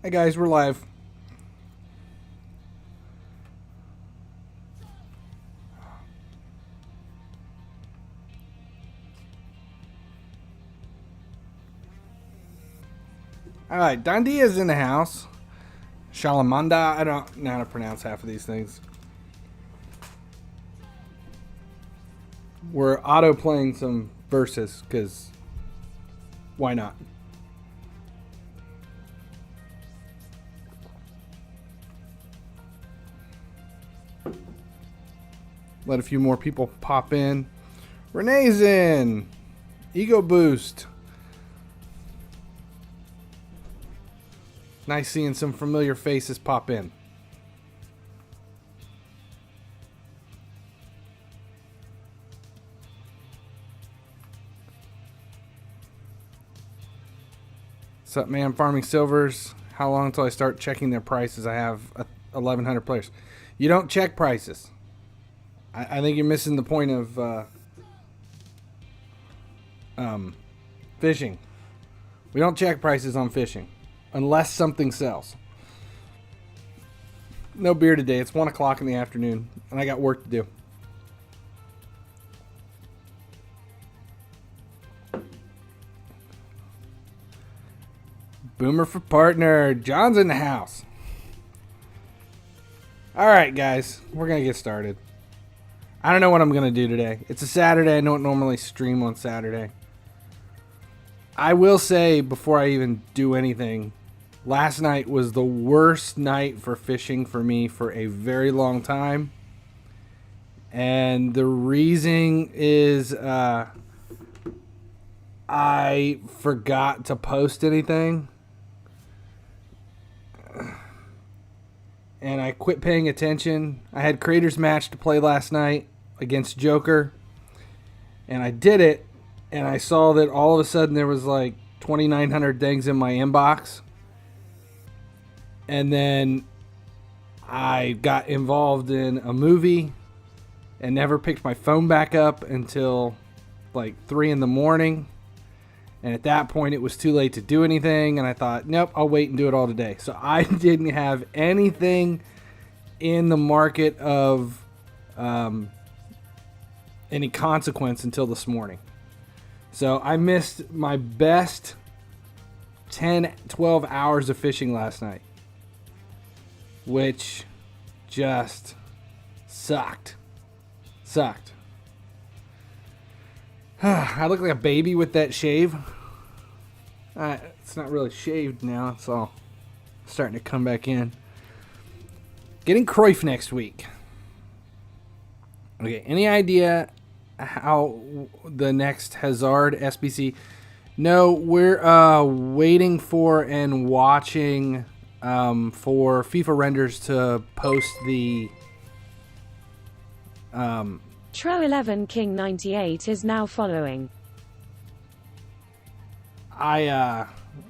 Hey guys, we're live. Alright, Dandia's in the house. Shalamanda, I don't know how to pronounce half of these things. We're auto playing some verses, because why not? Let a few more people pop in. Renee's in. Ego boost. Nice seeing some familiar faces pop in. What's up, man? Farming silvers. How long until I start checking their prices? I have 1,100 players. You don't check prices. I think you're missing the point of fishing. We don't check prices on fishing unless something sells. No beer today. It's 1 o'clock in the afternoon, and I got work to do. Boomer for partner. John's in the house. All right, guys. We're going to get started. I don't know what I'm going to do today. It's a Saturday. I don't normally stream on Saturday. I will say, before I even do anything, last night was the worst night for fishing for me for a very long time. And the reason is I forgot to post anything. And I quit paying attention. I had Creators Match to play last night against Joker. And I did it. And I saw that all of a sudden there was like 2,900 things in my inbox. And then I got involved in a movie and never picked my phone back up until like 3 in the morning. And at that point, it was too late to do anything. And I thought, nope, I'll wait and do it all today. So I didn't have anything in the market of any consequence until this morning. So I missed my best 10, 12 hours of fishing last night, which just sucked. I look like a baby with that shave. It's not really shaved now. It's all starting to come back in. Getting Cruyff next week. Okay, any idea how the next Hazard SBC? No, we're waiting for and watching for FIFA Renders to post the Tro11 King 98 is now following.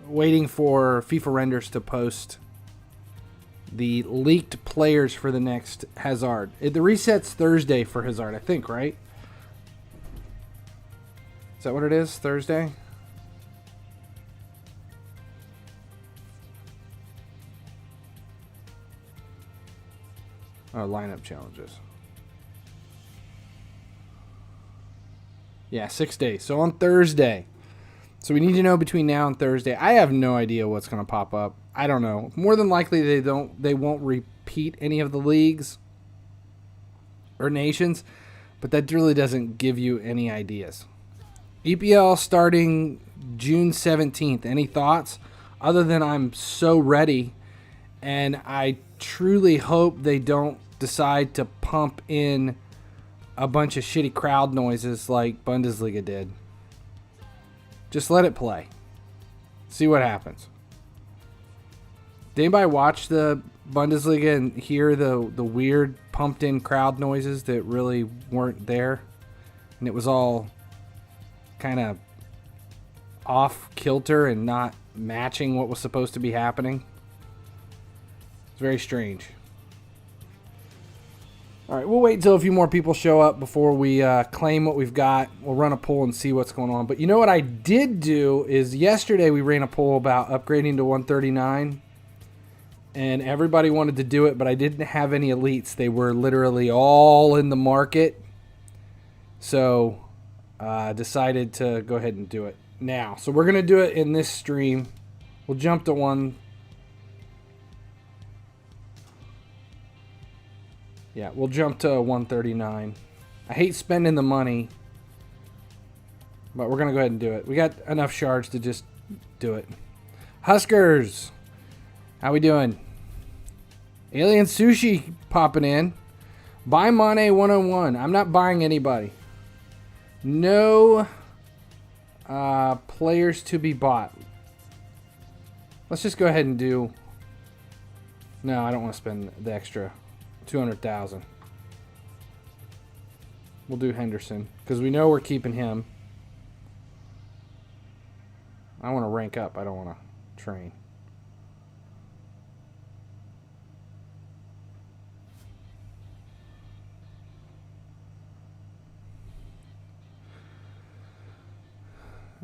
Waiting for FIFA Renders to post the leaked players for the next Hazard. The reset's Thursday for Hazard, I think, right? Is that what it is? Thursday? Oh, lineup challenges. Yeah, 6 days. So on Thursday. So we need to know between now and Thursday. I have no idea what's going to pop up. I don't know. More than likely they won't repeat any of the leagues or nations, but that really doesn't give you any ideas. EPL starting June 17th. Any thoughts? Other than I'm so ready, and I truly hope they don't decide to pump in a bunch of shitty crowd noises like Bundesliga did. Just let it play. See what happens. Did anybody watch the Bundesliga and hear the weird pumped in crowd noises that really weren't there? And it was all kind of off kilter and not matching what was supposed to be happening. It's very strange. All right, we'll wait until a few more people show up before we claim what we've got. We'll run a poll and see what's going on. But you know what I did do is yesterday we ran a poll about upgrading to 139. and everybody wanted to do it, but I didn't have any elites. They were literally all in the market. So I decided to go ahead and do it now. So we're going to do it in this stream. We'll jump to one. Yeah, we'll jump to 139. I hate spending the money, but we're going to go ahead and do it. We got enough shards to just do it. Huskers, how we doing? Alien Sushi popping in. Buy Mane 101. I'm not buying anybody. No players to be bought. Let's just go ahead and do... No, I don't want to spend the extra 200,000. We'll do Henderson because we know we're keeping him. I want to rank up. I don't want to train.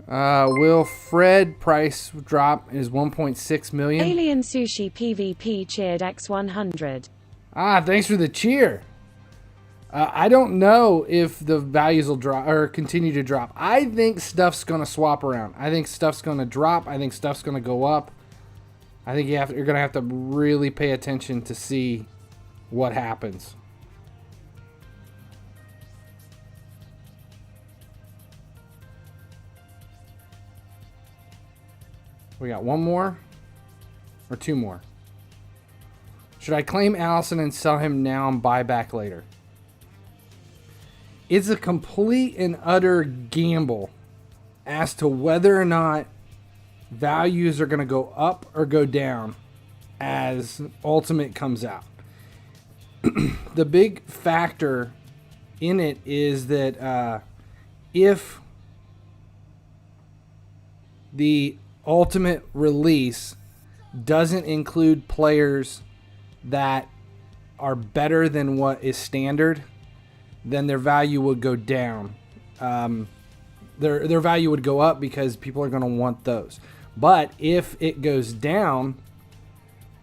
Will Fred price drop is 1.6 million? Alien Sushi PvP cheered X100. Ah, thanks for the cheer. I don't know if the values will drop or continue to drop. I think stuff's going to swap around. I think stuff's going to drop. I think stuff's going to go up. I think you're going to have to really pay attention to see what happens. We got one more or two more. Should I claim Allison and sell him now and buy back later? It's a complete and utter gamble as to whether or not values are going to go up or go down as Ultimate comes out. The big factor in it is that if the Ultimate release doesn't include players that are better than what is standard, then their value would go down. Their value would go up because people are going to want those. But if it goes down,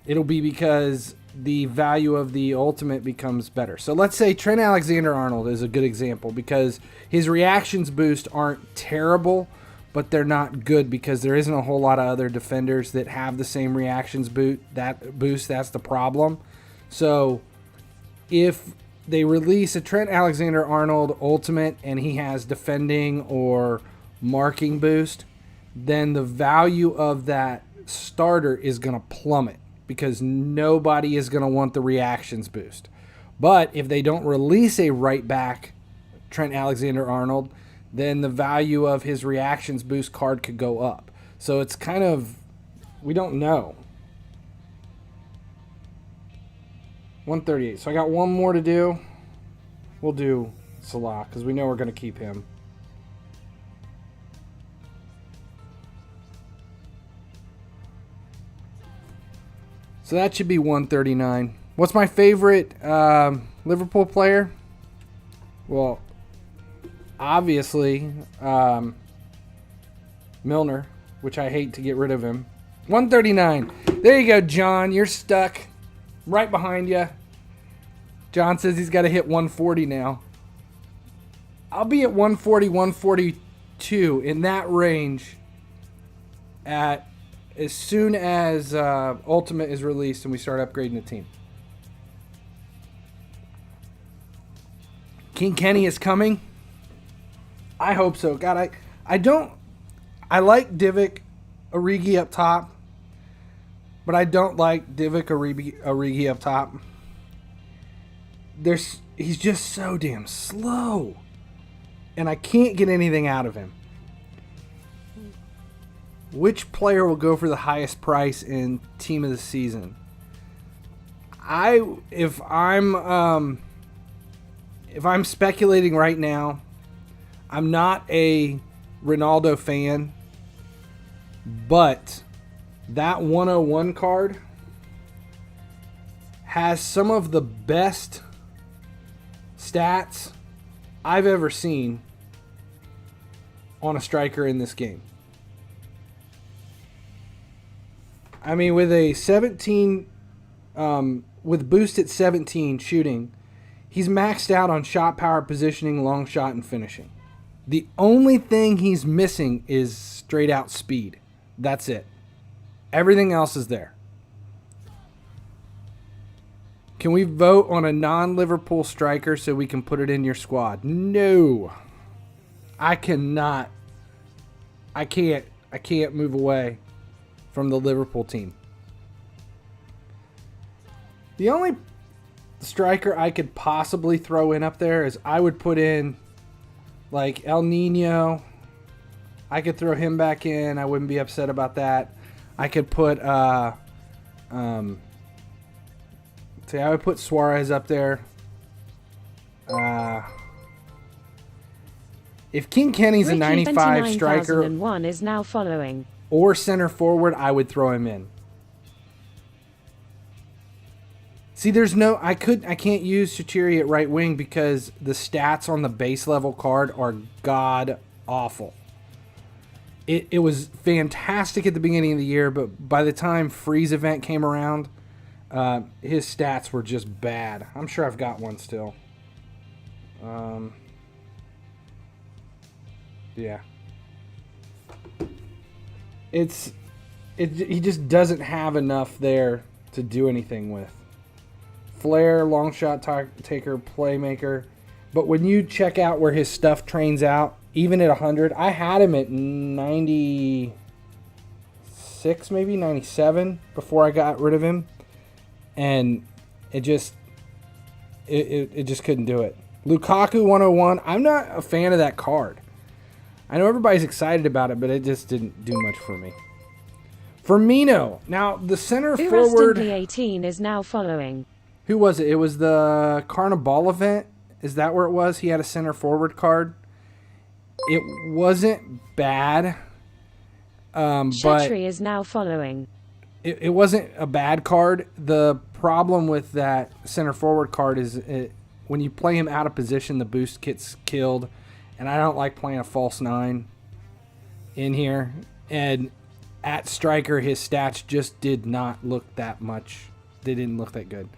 it'll be because the value of the Ultimate becomes better. So let's say Trent Alexander-Arnold is a good example because his reactions boost aren't terrible, but they're not good because there isn't a whole lot of other defenders that have the same reactions boost. That's the problem. So if they release a Trent Alexander-Arnold Ultimate and he has defending or marking boost, then the value of that starter is going to plummet because nobody is going to want the reactions boost. But if they don't release a right back Trent Alexander-Arnold, then the value of his reactions boost card could go up. So it's kind of, we don't know. 138. So I got one more to do. We'll do Salah because we know we're going to keep him. So that should be 139. What's my favorite Liverpool player? Well, obviously, Milner, which I hate to get rid of him. 139. There you go, John. You're stuck. Right behind you. John says he's got to hit 140 now. I'll be at 140, 142 in that range as soon as Ultimate is released and we start upgrading the team. King Kenny is coming. I hope so. God, I like Divock Origi up top, but I don't like Divock Origi up top. He's just so damn slow, and I can't get anything out of him. Which player will go for the highest price in team of the season? If I'm speculating right now, I'm not a Ronaldo fan, but that 101 card has some of the best stats I've ever seen on a striker in this game. I mean, with a 17 with boost at 17 shooting. He's maxed out on shot power, positioning, long shot, and finishing. The only thing he's missing is straight out speed. That's it. Everything else is there. Can we vote on a non-Liverpool striker so we can put it in your squad? No. I cannot. I can't move away from the Liverpool team. The only striker I could possibly throw in up there is I would put in like El Nino. I could throw him back in. I wouldn't be upset about that. I could put I would put Suarez up there. If King Kenny's a 95 striker is now following, or center forward, I would throw him in. See, there's no I can't use Shaqiri at right wing because the stats on the base level card are god awful. It was fantastic at the beginning of the year, but by the time Freeze event came around, his stats were just bad. I'm sure I've got one still. Yeah. He just doesn't have enough there to do anything with. Flair, long shot taker, playmaker. But when you check out where his stuff trains out, even at 100, I had him at 96, maybe 97 before I got rid of him. And it just couldn't do it. Lukaku 101, I'm not a fan of that card. I know everybody's excited about it, but it just didn't do much for me. Firmino. Now, the center forward... 18 is now following. Who was it? It was the Carnival event. Is that where it was? He had a center forward card. It wasn't bad. But is now following. It wasn't a bad card. The problem with that center forward card is when you play him out of position, the boost gets killed. And I don't like playing a false 9 in here. And at striker, his stats just did not look that much. They didn't look that good.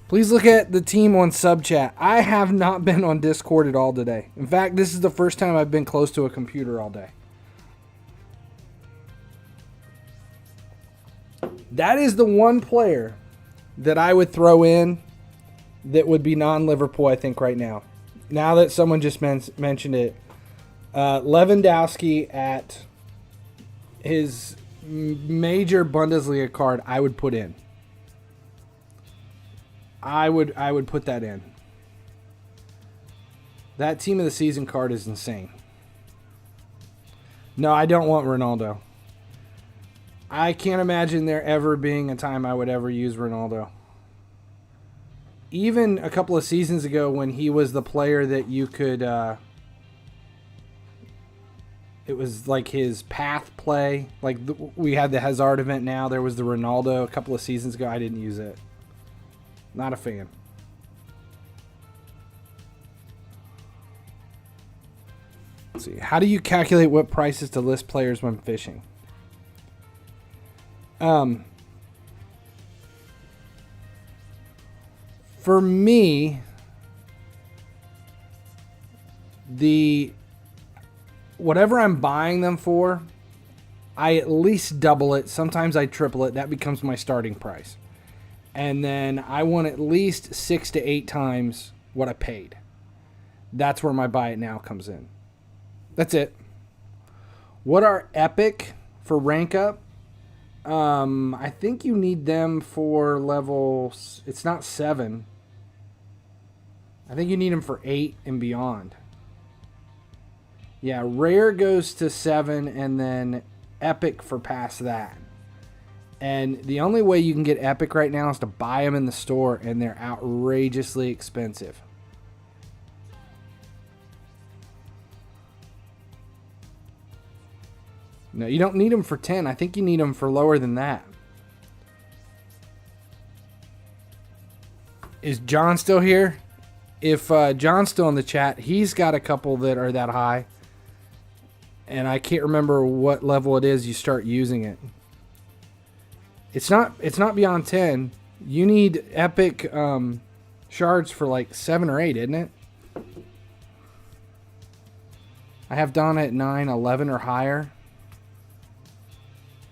Please look at the team on sub chat. I have not been on Discord at all today. In fact, this is the first time I've been close to a computer all day. That is the one player that I would throw in that would be non-Liverpool, I think, right now. Now that someone just mentioned it. Lewandowski at his major Bundesliga card, I would put in. I would put that in. That team of the season card is insane. No, I don't want Ronaldo. I can't imagine there ever being a time I would ever use Ronaldo. Even a couple of seasons ago when he was the player that you could... it was like his path play. Like we had the Hazard event now. There was the Ronaldo a couple of seasons ago. I didn't use it. Not a fan. Let's see. How do you calculate what prices to list players when fishing? For me, whatever I'm buying them for, I at least double it. Sometimes I triple it. That becomes my starting price. And then I want at least 6 to 8 times what I paid. That's where my buy it now comes in. That's it. What are epic for rank up? I think you need them for level... It's not 7. I think you need them for 8 and beyond. Yeah, rare goes to 7 and then epic for past that. And the only way you can get epic right now is to buy them in the store, and they're outrageously expensive. No, you don't need them for 10. I think you need them for lower than that. Is John still here? If John's still in the chat, he's got a couple that are that high. And I can't remember what level it is you start using it. It's not beyond 10. You need epic shards for like 7 or 8, isn't it? I have Donna at 9, 11 or higher.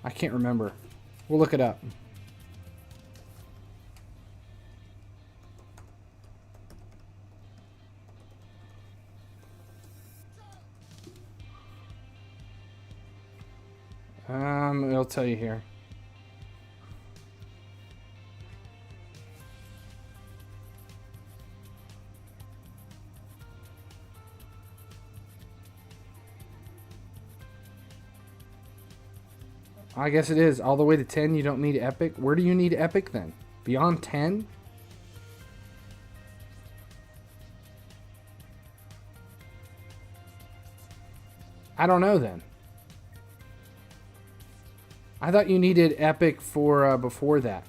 I can't remember. We'll look it up. It'll tell you here. I guess it is. All the way to 10, you don't need epic. Where do you need epic then? Beyond 10? I don't know then. I thought you needed epic for before that.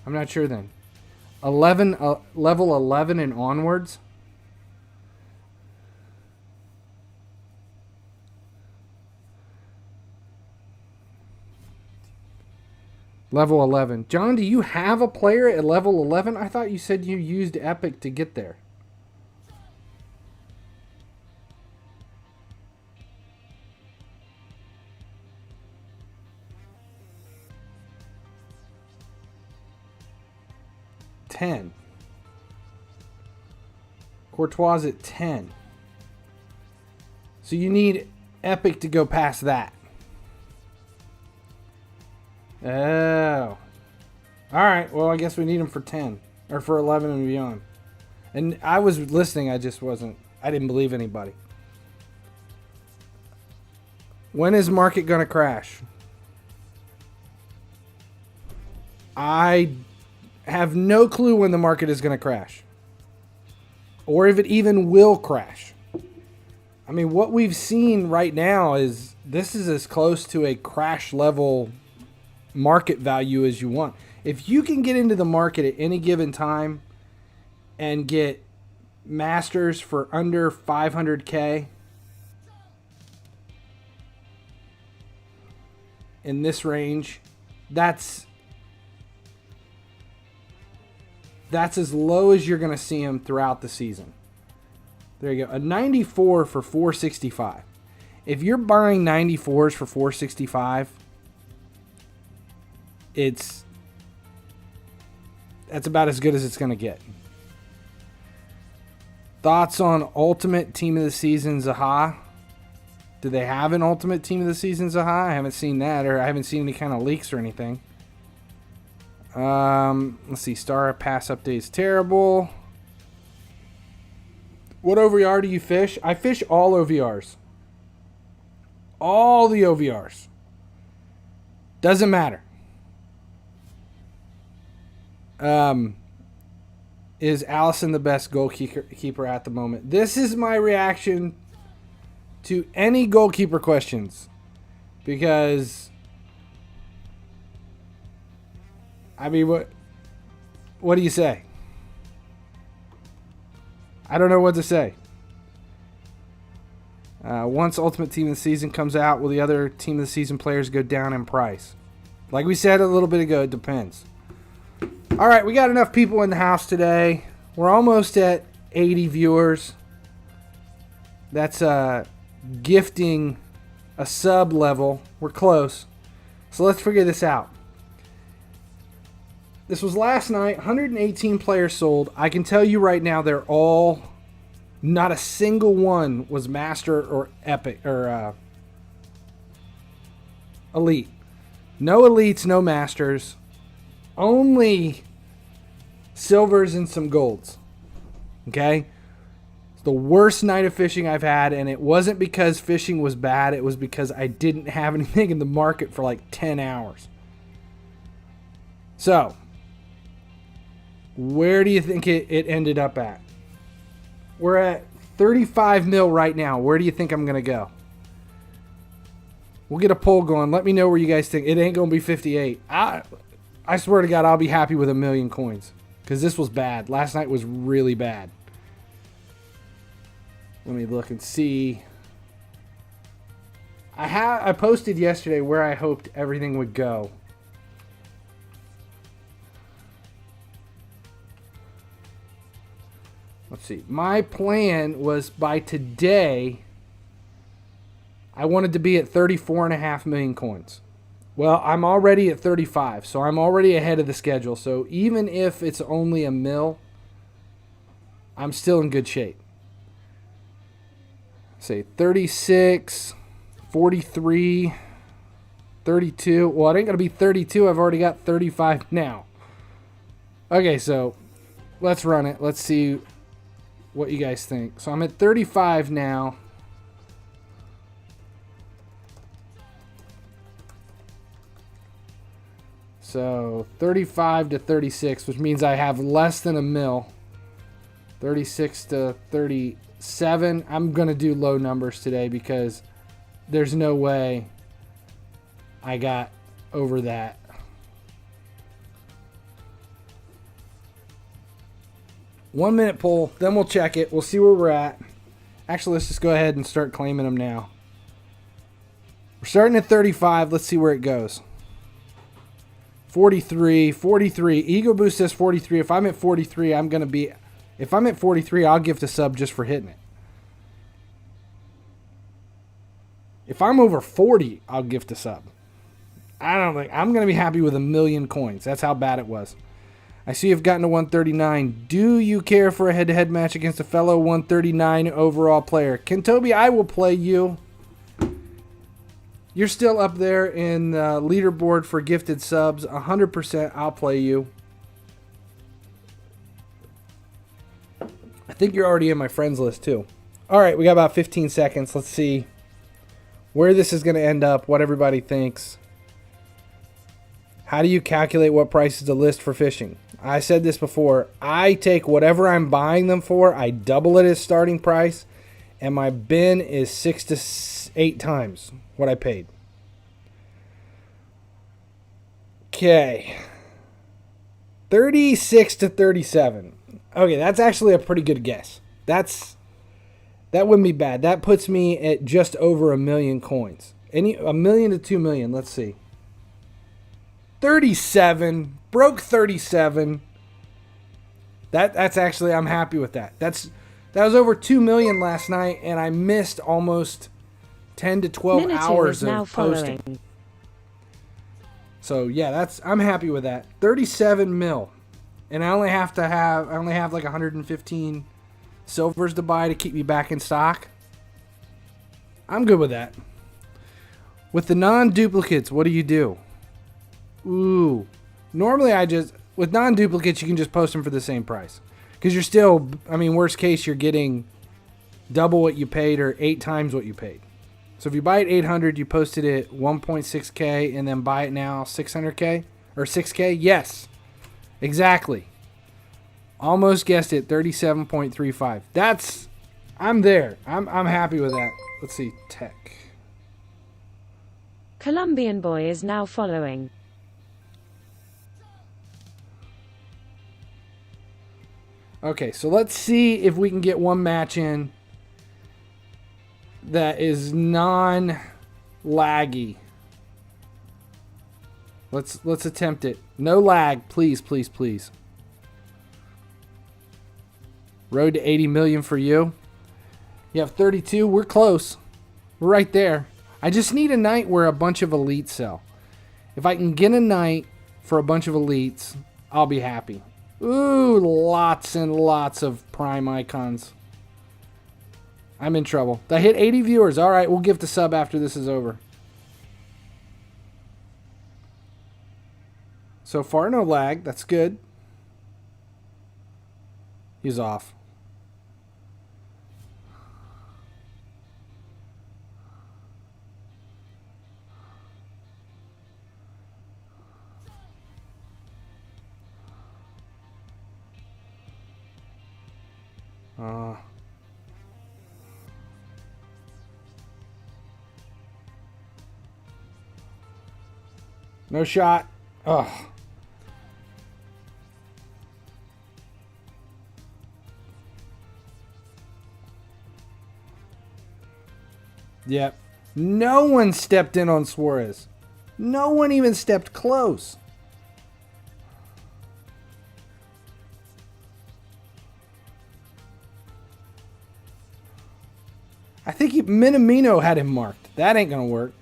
I'm not sure then. 11, level 11 and onwards. Level 11. John, do you have a player at level 11? I thought you said you used epic to get there. Courtois at 10. So you need epic to go past that. Oh. Alright, well I guess we need him for 10. Or for 11 and beyond. And I was listening, I just wasn't. I didn't believe anybody. When is market gonna crash? I have no clue when the market is going to crash. Or if it even will crash. I mean, what we've seen right now is this is as close to a crash level market value as you want. If you can get into the market at any given time and get masters for under 500K in this range, that's as low as you're going to see them throughout the season. There you go. A 94 for 465. If you're buying 94s for 465, that's about as good as it's going to get. Thoughts on Ultimate Team of the Season Zaha? Do they have an Ultimate Team of the Season Zaha? I haven't seen that, or I haven't seen any kind of leaks or anything. Let's see. Star Pass update is terrible. What OVR do you fish? I fish all OVRs. All the OVRs. Doesn't matter. Is Allison the best goalkeeper at the moment? This is my reaction to any goalkeeper questions. Because I mean, what do you say? I don't know what to say. Once Ultimate Team of the Season comes out, will the other Team of the Season players go down in price? Like we said a little bit ago, it depends. All right, we got enough people in the house today. We're almost at 80 viewers. That's gifting a sub level. We're close. So let's figure this out. This was last night, 118 players sold. I can tell you right now, they're all, not a single one was master or epic or elite. No elites, no masters. Only silvers and some golds. Okay? It's the worst night of fishing I've had, and it wasn't because fishing was bad. It was because I didn't have anything in the market for like 10 hours. So, where do you think it ended up at? We're at 35 mil right now. Where do you think I'm going to go? We'll get a poll going. Let me know where you guys think. It ain't going to be 58. I swear to God, I'll be happy with 1 million coins. Because this was bad. Last night was really bad. Let me look and see. I posted yesterday where I hoped everything would go. Let's see. My plan was by today, I wanted to be at 34.5 million coins. Well, I'm already at 35, so I'm already ahead of the schedule. So even if it's only a mil, I'm still in good shape. Say 36, 43, 32. Well, it ain't going to be 32. I've already got 35 now. Okay, so let's run it. Let's see what you guys think. So I'm at 35 now. So 35 to 36, which means I have less than a mil. 36 to 37. I'm going to do low numbers today because there's no way I got over that. One minute poll, then we'll check it. We'll see where we're at. Actually, let's just go ahead and start claiming them now. We're starting at 35. Let's see where it goes. 43, 43. Ego Boost says 43. If I'm at 43, I'm going to be... If I'm at 43, I'll gift a sub just for hitting it. If I'm over 40, I'll gift a sub. I don't think... I'm going to be happy with 1 million coins. That's how bad it was. I see you've gotten to 139. Do you care for a head-to-head match against a fellow 139 overall player? Kentobi, I will play you. You're still up there in the leaderboard for gifted subs. 100% I'll play you. I think you're already in my friends list too. All right, we got about 15 seconds. Let's see where this is going to end up, what everybody thinks. How do you calculate what price is to list for fishing? I said this before. I take whatever I'm buying them for, I double it as starting price, and my bin is 6 to 8 times what I paid. Okay. 36 to 37. Okay, that's actually a pretty good guess. That wouldn't be bad. That puts me at just over 1 million coins. 1 million to 2 million. Let's see. 37. Broke 37. That's actually, I'm happy with that. That was over 2 million last night, and I missed almost 10 to 12 hours of posting. So yeah, I'm happy with that. 37 mil. And I only have like 115 silvers to buy to keep me back in stock. I'm good with that. With the non-duplicates, what do you do? Ooh. Normally with non-duplicates, you can just post them for the same price. Because you're still, worst case, you're getting double what you paid or 8 times what you paid. So if you buy it 800, you post it at 1.6K and then buy it now 600K or 6K? Yes. Exactly. Almost guessed it, 37.35. I'm there. I'm happy with that. Let's see, tech. Colombian boy is now following. Okay, so let's see if we can get one match in that is non-laggy. Let's attempt it. No lag, please, please, please. Road to 80 million for you. You have 32. We're close. We're right there. I just need a night where a bunch of elites sell. If I can get a night for a bunch of elites, I'll be happy. Ooh, lots and lots of prime icons. I'm in trouble. I hit 80 viewers. All right, we'll give the sub after this is over. So far, no lag. That's good. He's off. No shot. Ugh. Yep. No one stepped in on Suarez. No one even stepped close. I think Minamino had him marked. That ain't going to work.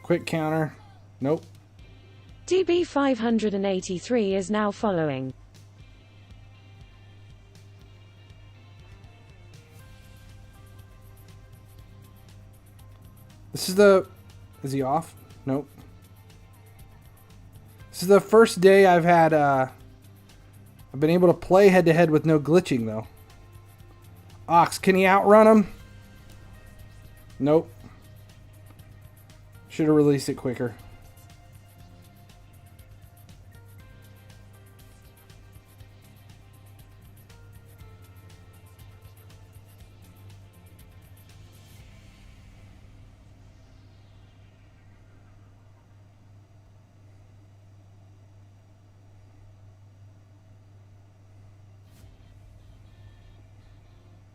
Quick counter. Nope. DB 583 is now following. This is the... Is he off? Nope. This is the first day I've had... I've been able to play head-to-head with no glitching, though. Ox, can he outrun him? Nope. Should have released it quicker.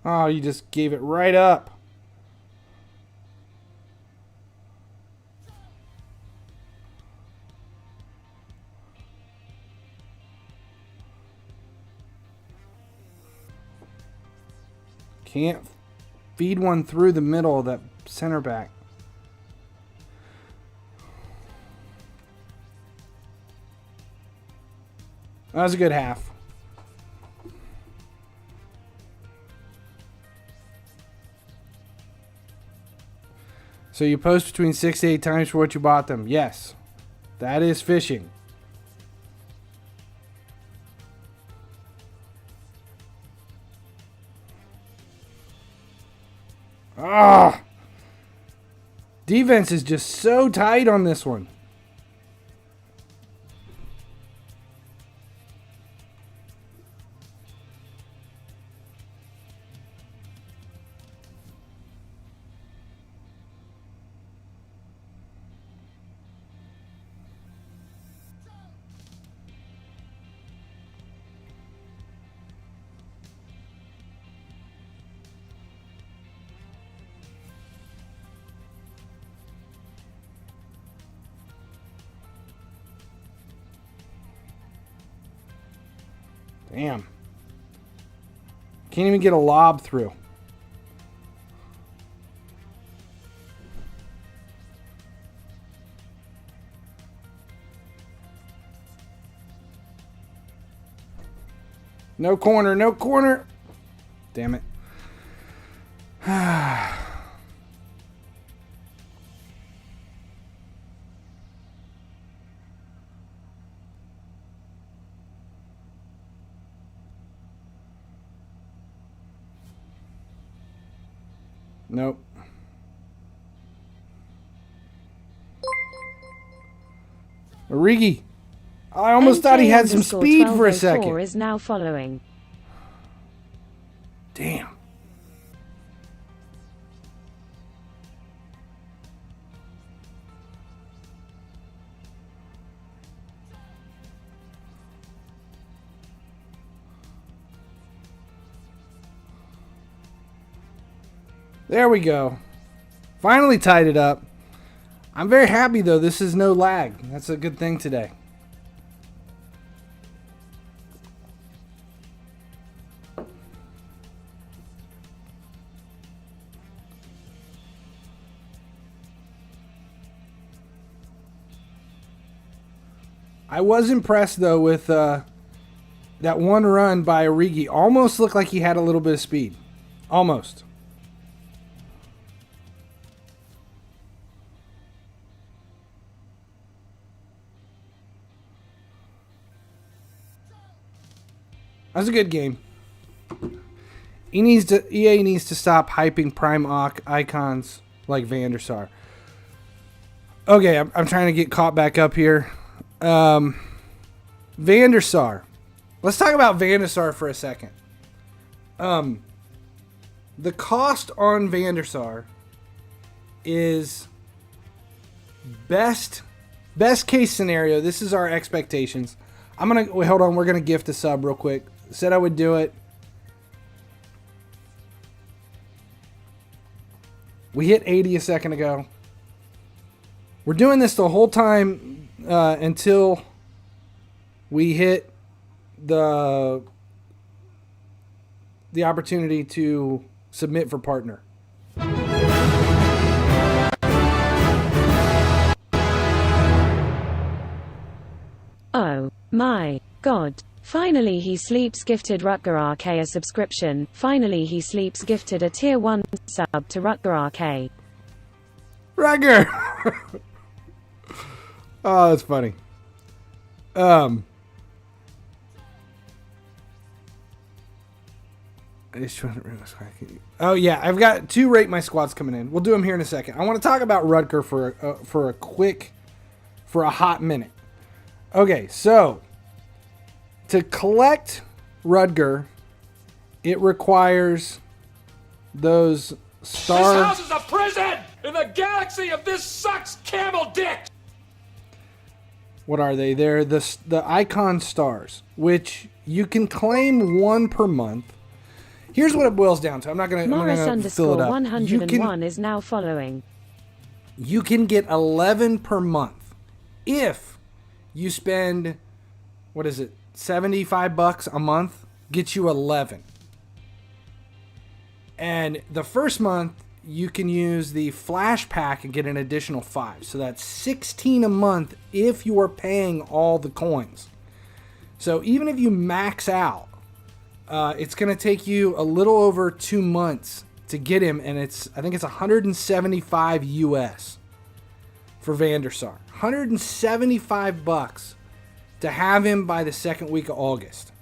Oh, you just gave it right up. Can't feed one through the middle of that center back. That was a good half. So you post between 6 to 8 times for what you bought them. Yes. That is fishing. Ah! Defense is just so tight on this one. Damn. Can't even get a lob through. No corner, no corner. Damn it. Nope. Origi. I almost thought he had some speed for a second. Is now following. Damn. There we go. Finally tied it up. I'm very happy, though. This is no lag. That's a good thing today. I was impressed, though, with that one run by Origi. Almost looked like he had a little bit of speed. Almost. That was a good game. EA needs to stop hyping prime icons like Van der Sar. Okay, I'm trying to get caught back up here. Van der Sar. Let's talk about Van der Sar for a second. The cost on Van der Sar is best case scenario. This is our expectations. Hold on. We're gonna gift a sub real quick. Said I would do it. We hit 80 a second ago. We're doing this the whole time until we hit the opportunity to submit for partner. Oh my god. Finally He Sleeps gifted Rutger RK a subscription. Finally He Sleeps gifted a tier 1 sub to Rutger RK. Rutger! Oh, that's funny. Oh yeah, I've got 2 rate my squads coming in. We'll do them here in a second. I want to talk about Rutger for a hot minute. Okay, so to collect Rutger, it requires those stars. This house is a prison in the galaxy of this sucks camel dick. What are they? They're the icon stars, which you can claim 1 per month. Here's what it boils down to. I'm not going to fill it up. Morris_101 is now following. You can get 11 per month if you spend, what is it, $75 a month, gets you 11. And the first month, you can use the flash pack and get an additional 5. So that's 16 a month if you are paying all the coins. So even if you max out, it's going to take you a little over 2 months to get him, and I think it's 175 US for Vandersar. $175 to have him by the second week of August.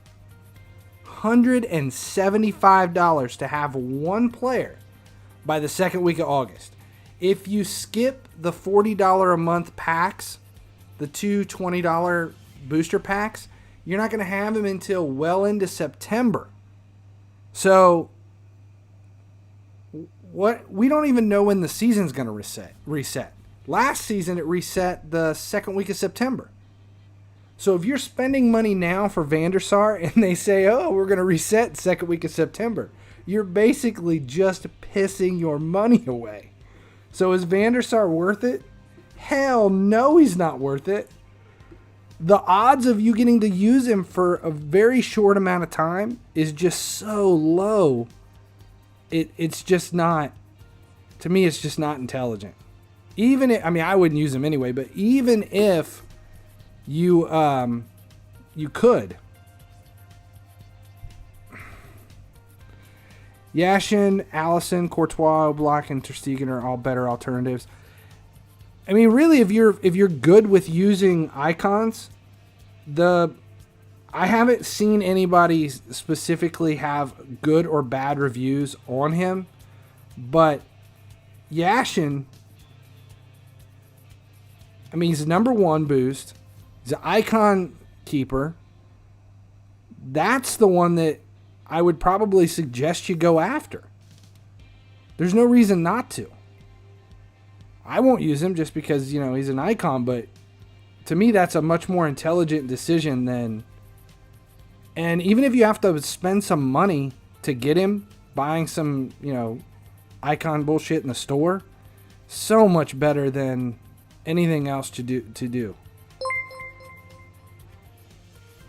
$175 to have 1 player by the second week of August. If you skip the $40 a month packs, the 2 $20 booster packs, you're not going to have him until well into September. So we don't even know when the season's going to reset. Last season, it reset the second week of September. So if you're spending money now for Vandersar and they say, oh, we're going to reset second week of September, you're basically just pissing your money away. So is Vandersar worth it? Hell no, he's not worth it. The odds of you getting to use him for a very short amount of time is just so low. It's just not, to me, it's just not intelligent. Even if, I mean, I wouldn't use him anyway, but even if you could. Yashin, Allison, Courtois, Oblak, and Ter Stegen are all better alternatives. I mean, really, if you're good with using icons, I haven't seen anybody specifically have good or bad reviews on him, but Yashin, I mean, he's a number 1 boost. He's an icon keeper. That's the one that I would probably suggest you go after. There's no reason not to. I won't use him just because, you know, he's an icon, but to me that's a much more intelligent decision than, and even if you have to spend some money to get him, buying some, you know, icon bullshit in the store, so much better than anything else to do.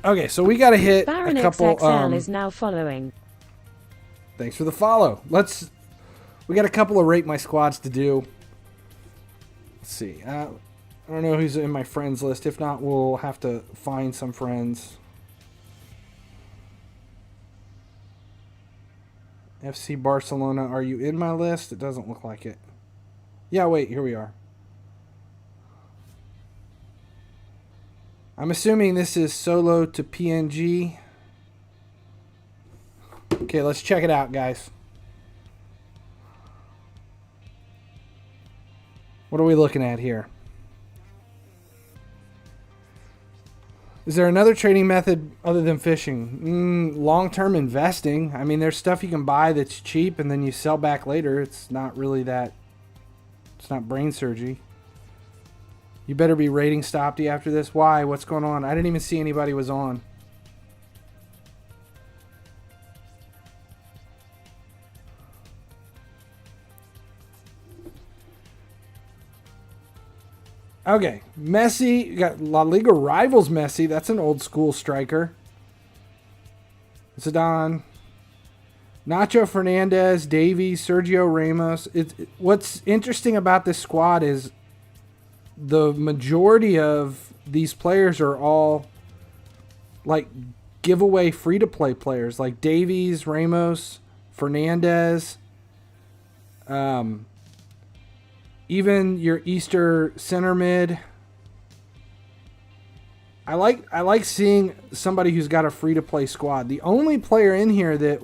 Okay, so we got to hit Baron a couple. XXL is now following. Thanks for the follow. We got a couple of rate my squads to do. Let's see. I don't know who's in my friends list. If not, we'll have to find some friends. FC Barcelona, are you in my list? It doesn't look like it. Yeah, wait, here we are. I'm assuming this is solo to PNG. Okay, let's check it out, guys. What are we looking at here? Is there another trading method other than fishing? Long-term investing. I mean, there's stuff you can buy that's cheap and then you sell back later. It's not really that... It's not brain surgery. You better be rating Stopty after this. Why? What's going on? I didn't even see anybody was on. Okay, Messi. You got La Liga rivals Messi. That's an old school striker. Zidane. Nacho Fernandez, Davies, Sergio Ramos. What's interesting about this squad is the majority of these players are all like giveaway free-to-play players, like Davies, Ramos, Fernandez, even your Easter center mid. I like seeing somebody who's got a free-to-play squad. The only player in here that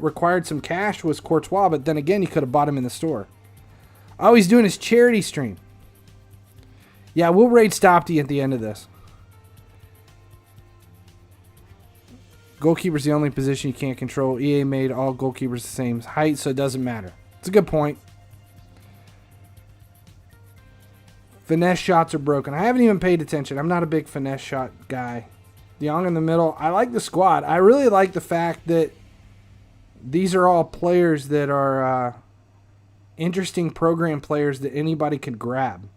required some cash was Courtois, but then again, you could have bought him in the store. Oh, he's doing his charity stream. Yeah, we'll raid Stopty at the end of this. Goalkeeper's the only position you can't control. EA made all goalkeepers the same height, so it doesn't matter. It's a good point. Finesse shots are broken. I haven't even paid attention. I'm not a big finesse shot guy. De Jong in the middle. I like the squad. I really like the fact that these are all players that are interesting program players that anybody could grab.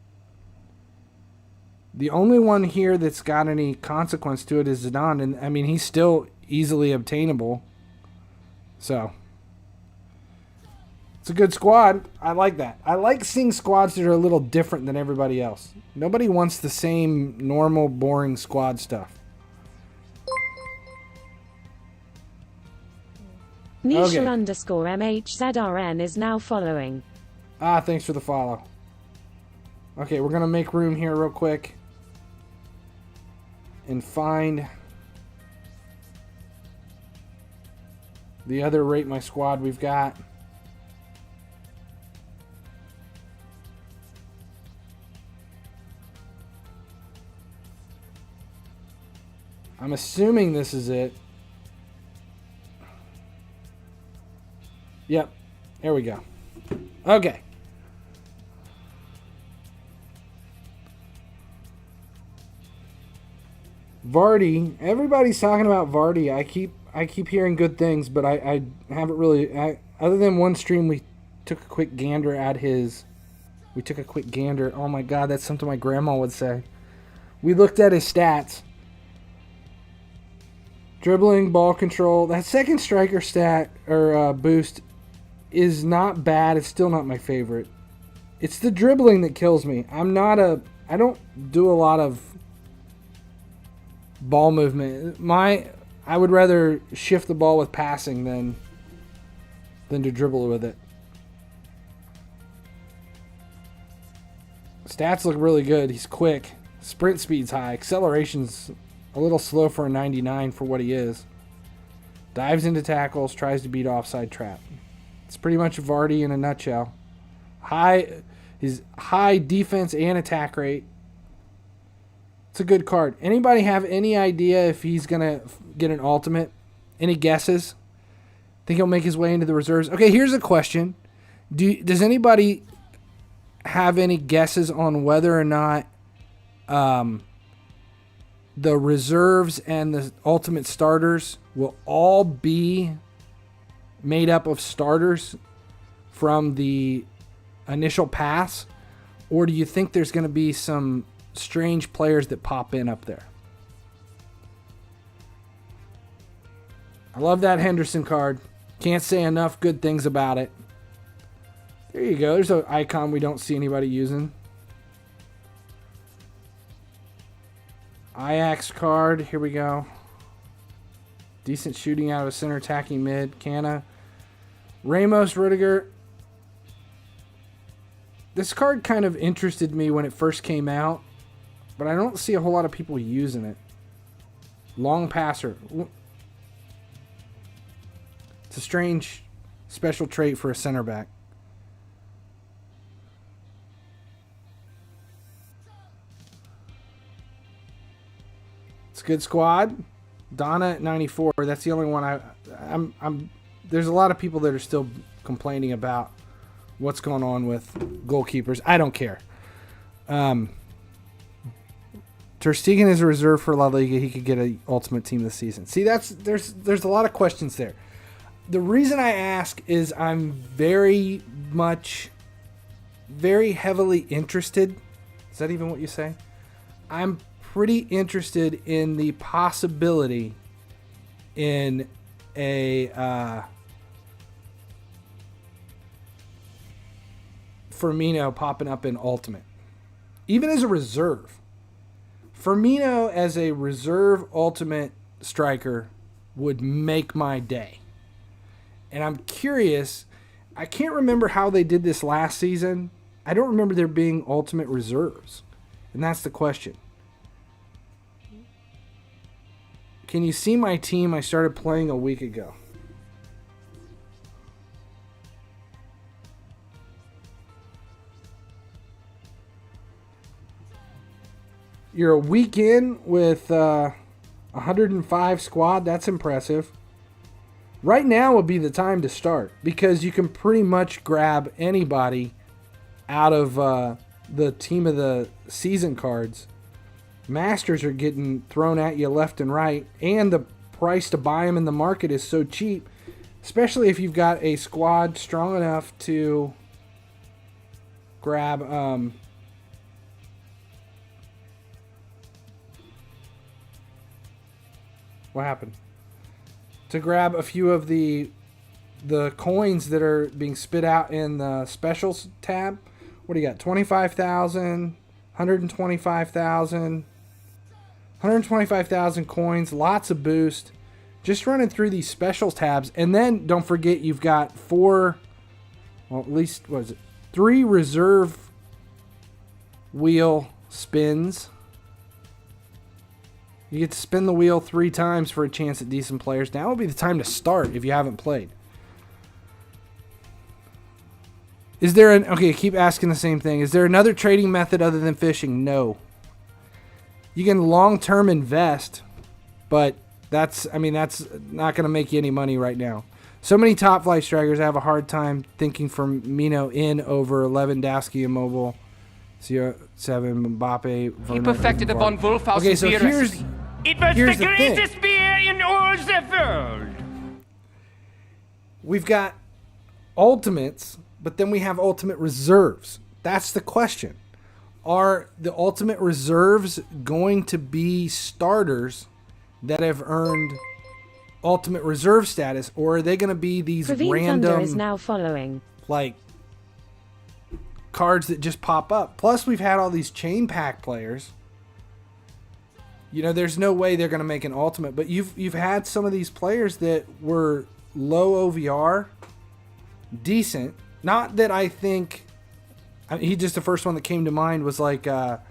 The only one here that's got any consequence to it is Zidane, and I mean he's still easily obtainable. So it's a good squad. I like that. I like seeing squads that are a little different than everybody else. Nobody wants the same normal, boring squad stuff. Nisha Okay. underscore MHZRN is now following. Thanks for the follow. Okay, we're going to make room here real quick and find the other Rate My Squad we've got. I'm assuming this is it. Yep, there we go. Okay. Vardy. Everybody's talking about Vardy. I keep hearing good things, but I haven't really. Other than one stream, we took a quick gander at his. We took a quick gander. Oh my God, that's something my grandma would say. We looked at his stats. Dribbling, ball control. That second striker stat or boost is not bad. It's still not my favorite. It's the dribbling that kills me. I don't do a lot of ball movement. I would rather shift the ball with passing than to dribble with it. Stats look really good. He's quick. Sprint speed's high. Acceleration's a little slow for a 99 for what he is. Dives into tackles, tries to beat offside trap. It's pretty much Vardy in a nutshell. His high defense and attack rate. It's a good card. Anybody have any idea if he's going to get an ultimate? Any guesses? Think he'll make his way into the reserves? Okay, here's a question. Does anybody have any guesses on whether or not the reserves and the ultimate starters will all be made up of starters from the initial pass? Or do you think there's going to be some strange players that pop in up there? I love that Henderson card. Can't say enough good things about it. There you go. There's an icon we don't see anybody using. Ajax card. Here we go. Decent shooting out of a center attacking mid. Canna. Ramos, Rudiger. This card kind of interested me when it first came out, but I don't see a whole lot of people using it. Long passer. It's a strange special trait for a center back. It's a good squad. Donna at 94. That's the only one I'm there's a lot of people that are still complaining about what's going on with goalkeepers. I don't care. Ter Stegen is a reserve for La Liga. He could get an ultimate team this season. See, there's a lot of questions there. The reason I ask is I'm very heavily interested Is that even what you say? I'm pretty interested in the possibility in a Firmino popping up in Ultimate. Even as a reserve. Firmino as a reserve Ultimate striker would make my day. And I'm curious, I can't remember how they did this last season. I don't remember there being Ultimate reserves. And that's the question. Can you see my team I started playing a week ago? You're a week in with 105 squad. That's impressive. Right now would be the time to start because you can pretty much grab anybody out of the team of the season cards. Masters are getting thrown at you left and right, and the price to buy them in the market is so cheap, especially if you've got a squad strong enough to grab what happened? To grab a few of the coins that are being spit out in the specials tab. What do you got? 25,000, 125,000, 125,000 coins, lots of boost. Just running through these specials tabs. And then don't forget you've got 3 reserve wheel spins. You get to spin the wheel 3 times for a chance at decent players. Now would be the time to start if you haven't played. Is there okay, keep asking the same thing. Is there another trading method other than fishing? No. You can long-term invest, but that's not going to make you any money right now. So many top flight strikers have a hard time thinking Firmino in over Lewandowski and Mobile. 07 Mbappe. He perfected the von Wolfhaus Okay, so beer here's recipe. It was here's the the thing. greatest beer in all the world. We've got ultimates, but then we have ultimate reserves. That's the question. Are the ultimate reserves going to be starters that have earned ultimate reserve status, or are they going to be these Praveen Thunder is random now following. like cards that just pop up? Plus, we've had all these chain pack players. You know, there's no way they're going to make an ultimate, but you've had some of these players that were low OVR, decent. Not that I think he just the first one that came to mind was like Joe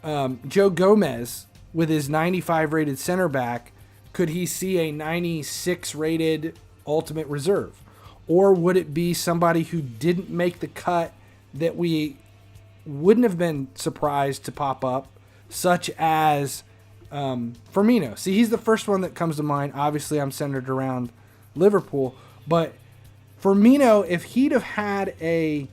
Gomez with his 95 rated center back. Could he see a 96 rated ultimate reserve? Or would it be somebody who didn't make the cut that we wouldn't have been surprised to pop up, such as Firmino? See, he's the first one that comes to mind. Obviously, I'm centered around Liverpool. But Firmino, if he'd have had even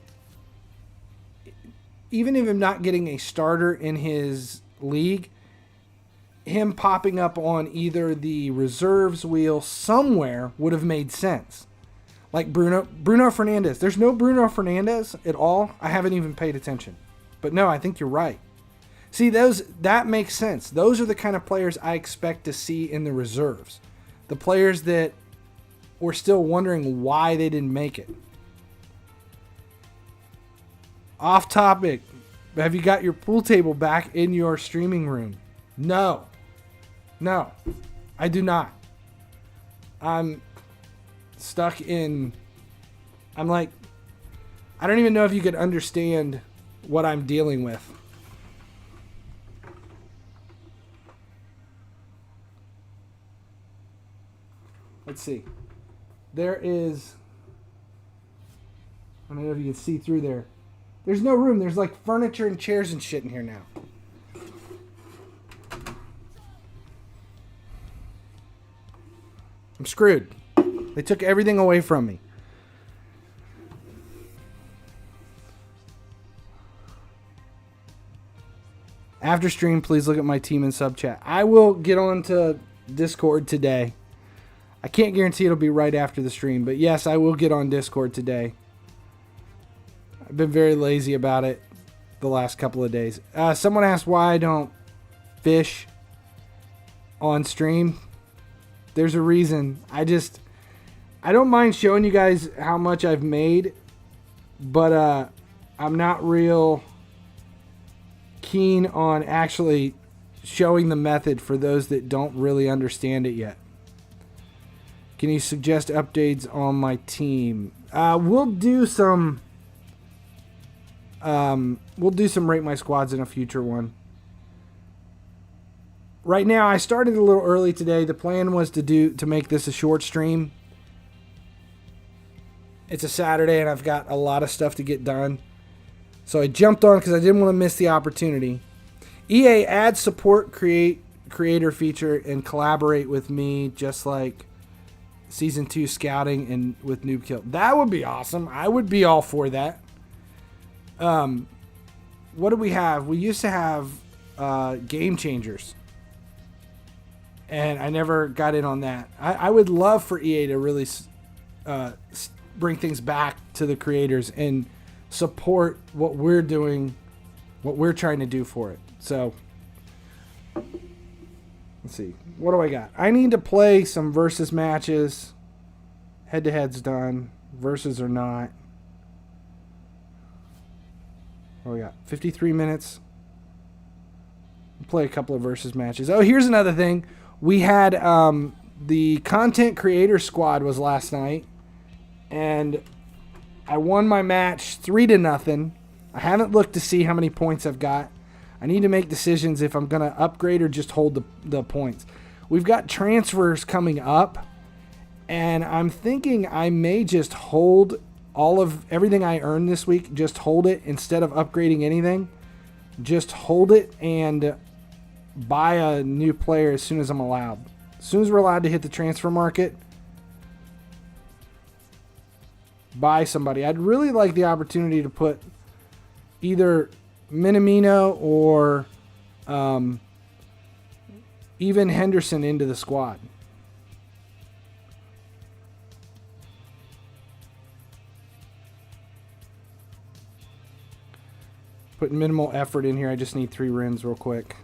if I'm not getting a starter in his league, him popping up on either the reserves wheel somewhere would have made sense. Like Bruno Fernandes. There's no Bruno Fernandes at all. I haven't even paid attention. But no, I think you're right. See, that makes sense. Those are the kind of players I expect to see in the reserves. The players that we're still wondering why they didn't make it. Off topic. Have you got your pool table back in your streaming room? No. No, I do not. I'm stuck in... I'm like... I don't even know if you could understand what I'm dealing with. Let's see. There is... I don't know if you can see through there. There's no room. There's like furniture and chairs and shit in here now. I'm screwed. They took everything away from me. After stream, please look at my team and sub chat. I will get on to Discord today. I can't guarantee it'll be right after the stream, but yes, I will get on Discord today. I've been very lazy about it. the last couple of days. Someone asked why I don't fish on stream. There's a reason. I don't mind showing you guys how much I've made, but I'm not real keen on actually showing the method for those that don't really understand it yet. Can you suggest updates on my team? We'll do some rate my squads in a future one. Right now, I started a little early today. The plan was to make this a short stream. It's a Saturday and I've got a lot of stuff to get done. So I jumped on because I didn't want to miss the opportunity. EA add support creator feature and collaborate with me just like Season 2 scouting and with Noob Kill. That would be awesome. I would be all for that. What do we have? We used to have Game Changers. And I never got in on that. I would love for EA to really bring things back to the creators and support what we're doing, what we're trying to do for it. So, let's see. What do I got? I need to play some versus matches. Head-to-head's done. Versus or not. What do we got? 53 minutes. Play a couple of versus matches. Oh, here's another thing. We had the content creator squad was last night, and I won my match 3-0. I haven't looked to see how many points I've got. I need to make decisions if I'm going to upgrade or just hold the points. We've got transfers coming up, and I'm thinking I may just hold all of everything I earned this week, just hold it instead of upgrading anything. Just hold it and buy a new player as soon as I'm allowed. As soon as we're allowed to hit the transfer market, buy somebody. I'd really like the opportunity to put either Minamino or even Henderson into the squad. Putting minimal effort in here. I just need 3 wins real quick.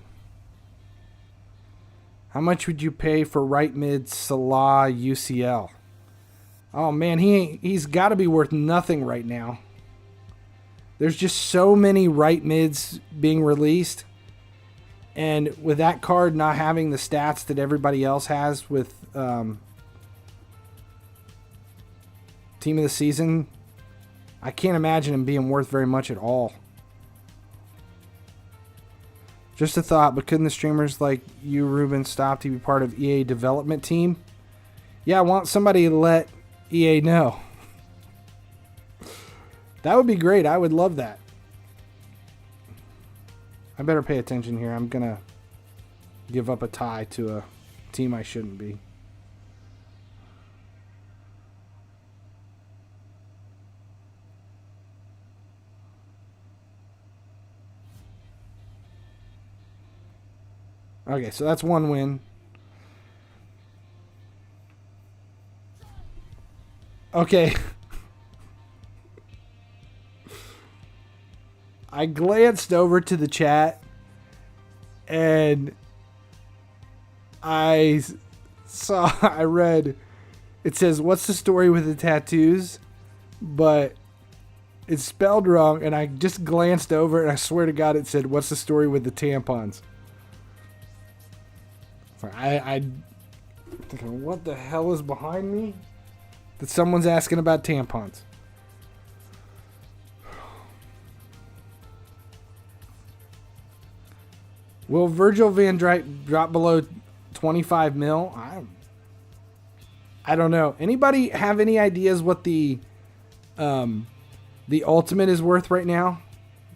How much would you pay for right mid Salah UCL? Oh man, he's got to be worth nothing right now. There's just so many right mids being released. And with that card not having the stats that everybody else has with Team of the Season, I can't imagine him being worth very much at all. Just a thought, but couldn't the streamers like you, Ruben, stop to be part of EA development team? Yeah, I want somebody to let EA know. That would be great. I would love that. I better pay attention here. I'm going to give up a tie to a team I shouldn't be. Okay, so that's 1 win. Okay. I glanced over to the chat and I read, it says, what's the story with the tattoos? But it's spelled wrong, and I just glanced over and I swear to God it said, what's the story with the tampons? I thinking, what the hell is behind me? That someone's asking about tampons. Will Virgil van Dijk drop below 25 mil? I don't know. Anybody have any ideas what the ultimate is worth right now?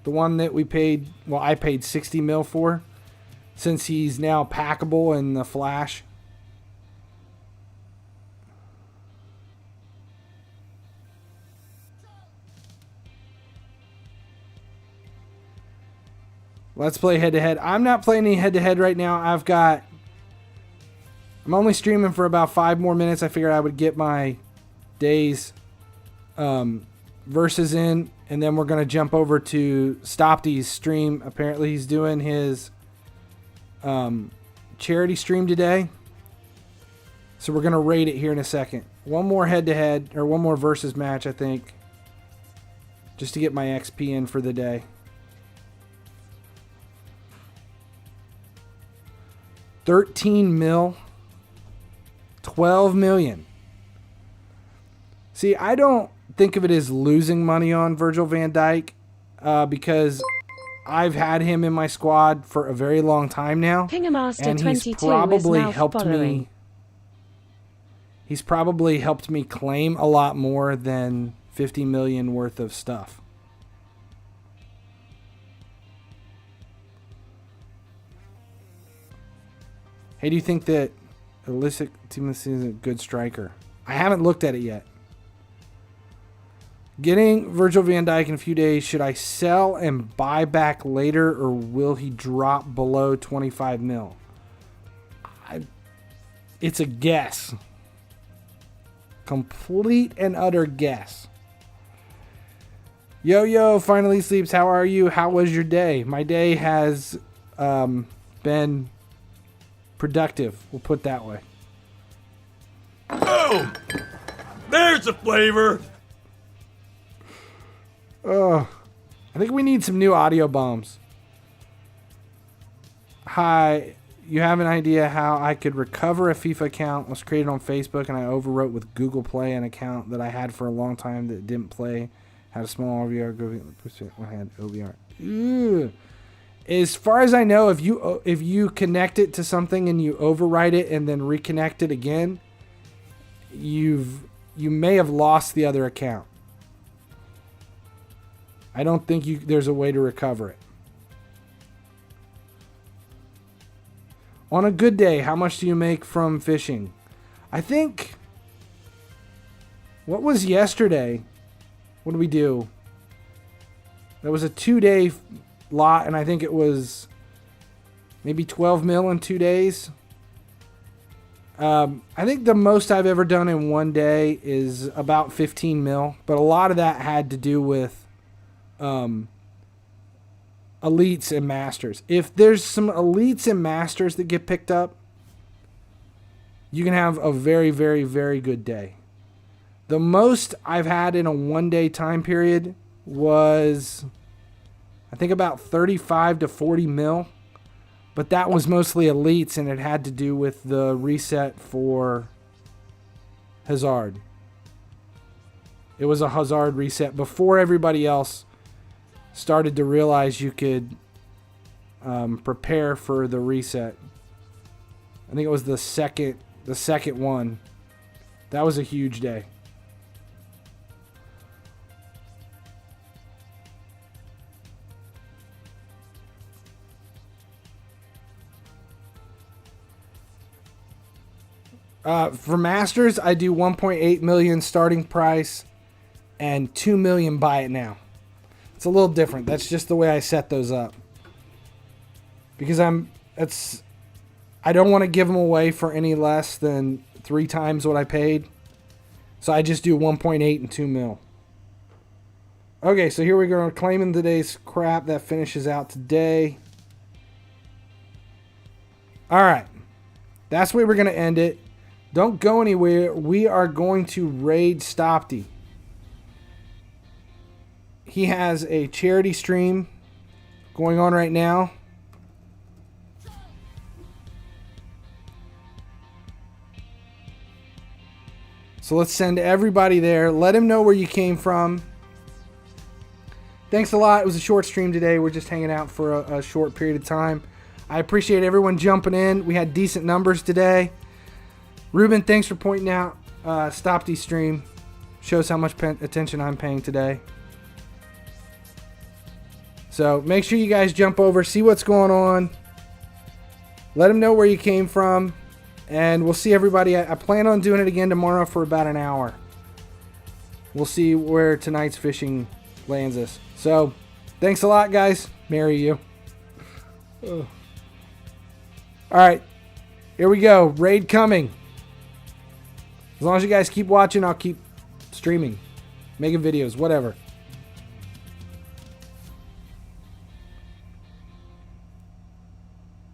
The one that we paid, well, I paid 60 mil for, since he's now packable in the Flash. Let's play head-to-head. I'm not playing any head-to-head right now. I'm only streaming for about 5 more minutes. I figured I would get my days versus in, and then we're going to jump over to Stopty's stream. Apparently he's doing his charity stream today. So we're going to rate it here in a second. One more head-to-head, or one more versus match, I think. Just to get my XP in for the day. 13 mil. 12 million. See, I don't think of it as losing money on Virgil van Dijk because I've had him in my squad for a very long time now. Pingamaster And he's 22 probably is now helped following. me. He's probably helped me claim a lot more than 50 million worth of stuff. Hey, do you think that Illicit Timothy is a good striker? I haven't looked at it yet. Getting Virgil van Dijk in a few days, should I sell and buy back later, or will he drop below 25 mil? It's a guess. Complete and utter guess. Yo, finally sleeps. How are you? How was your day? My day has been productive. We'll put it that way. Boom! There's the flavor. I think we need some new audio bombs. Hi, you have an idea how I could recover a FIFA account? Was created on Facebook and I overwrote with Google Play an account that I had for a long time that didn't play. Had a small OVR. I had OVR. Ew. As far as I know, if you connect it to something and you overwrite it and then reconnect it again, you may have lost the other account. I don't think there's a way to recover it. On a good day, how much do you make from fishing? I think, what was yesterday? What did we do? That was a 2-day lot, and I think it was maybe 12 mil in 2 days. I think the most I've ever done in one day is about 15 mil, but a lot of that had to do with elites and masters. If there's some elites and masters that get picked up, you can have a very, very, very good day. The most I've had in a 1 day time period was, I think, about 35 to 40 mil. But that was mostly elites, and it had to do with the reset for Hazard. It was a Hazard reset before everybody else started to realize you could prepare for the reset. I think it was the second one. That was a huge day. For Masters, I do 1.8 million starting price and 2 million buy it now. It's a little different. That's just the way I set those up. Because I don't want to give them away for any less than 3 times what I paid. So I just do 1.8 and 2 mil. Okay, so here we go. Claiming today's crap. That finishes out today. Alright. That's where we're going to end it. Don't go anywhere. We are going to raid Stopty. He has a charity stream going on right now. So let's send everybody there. Let him know where you came from. Thanks a lot. It was a short stream today. We're just hanging out for a short period of time. I appreciate everyone jumping in. We had decent numbers today. Ruben, thanks for pointing out Stopty's stream. Shows how much attention I'm paying today. So make sure you guys jump over, see what's going on. Let them know where you came from. And we'll see everybody. I plan on doing it again tomorrow for about an hour. We'll see where tonight's fishing lands us. So thanks a lot, guys. Marry you. Ugh. All right. Here we go. Raid coming. As long as you guys keep watching, I'll keep streaming. making videos, whatever.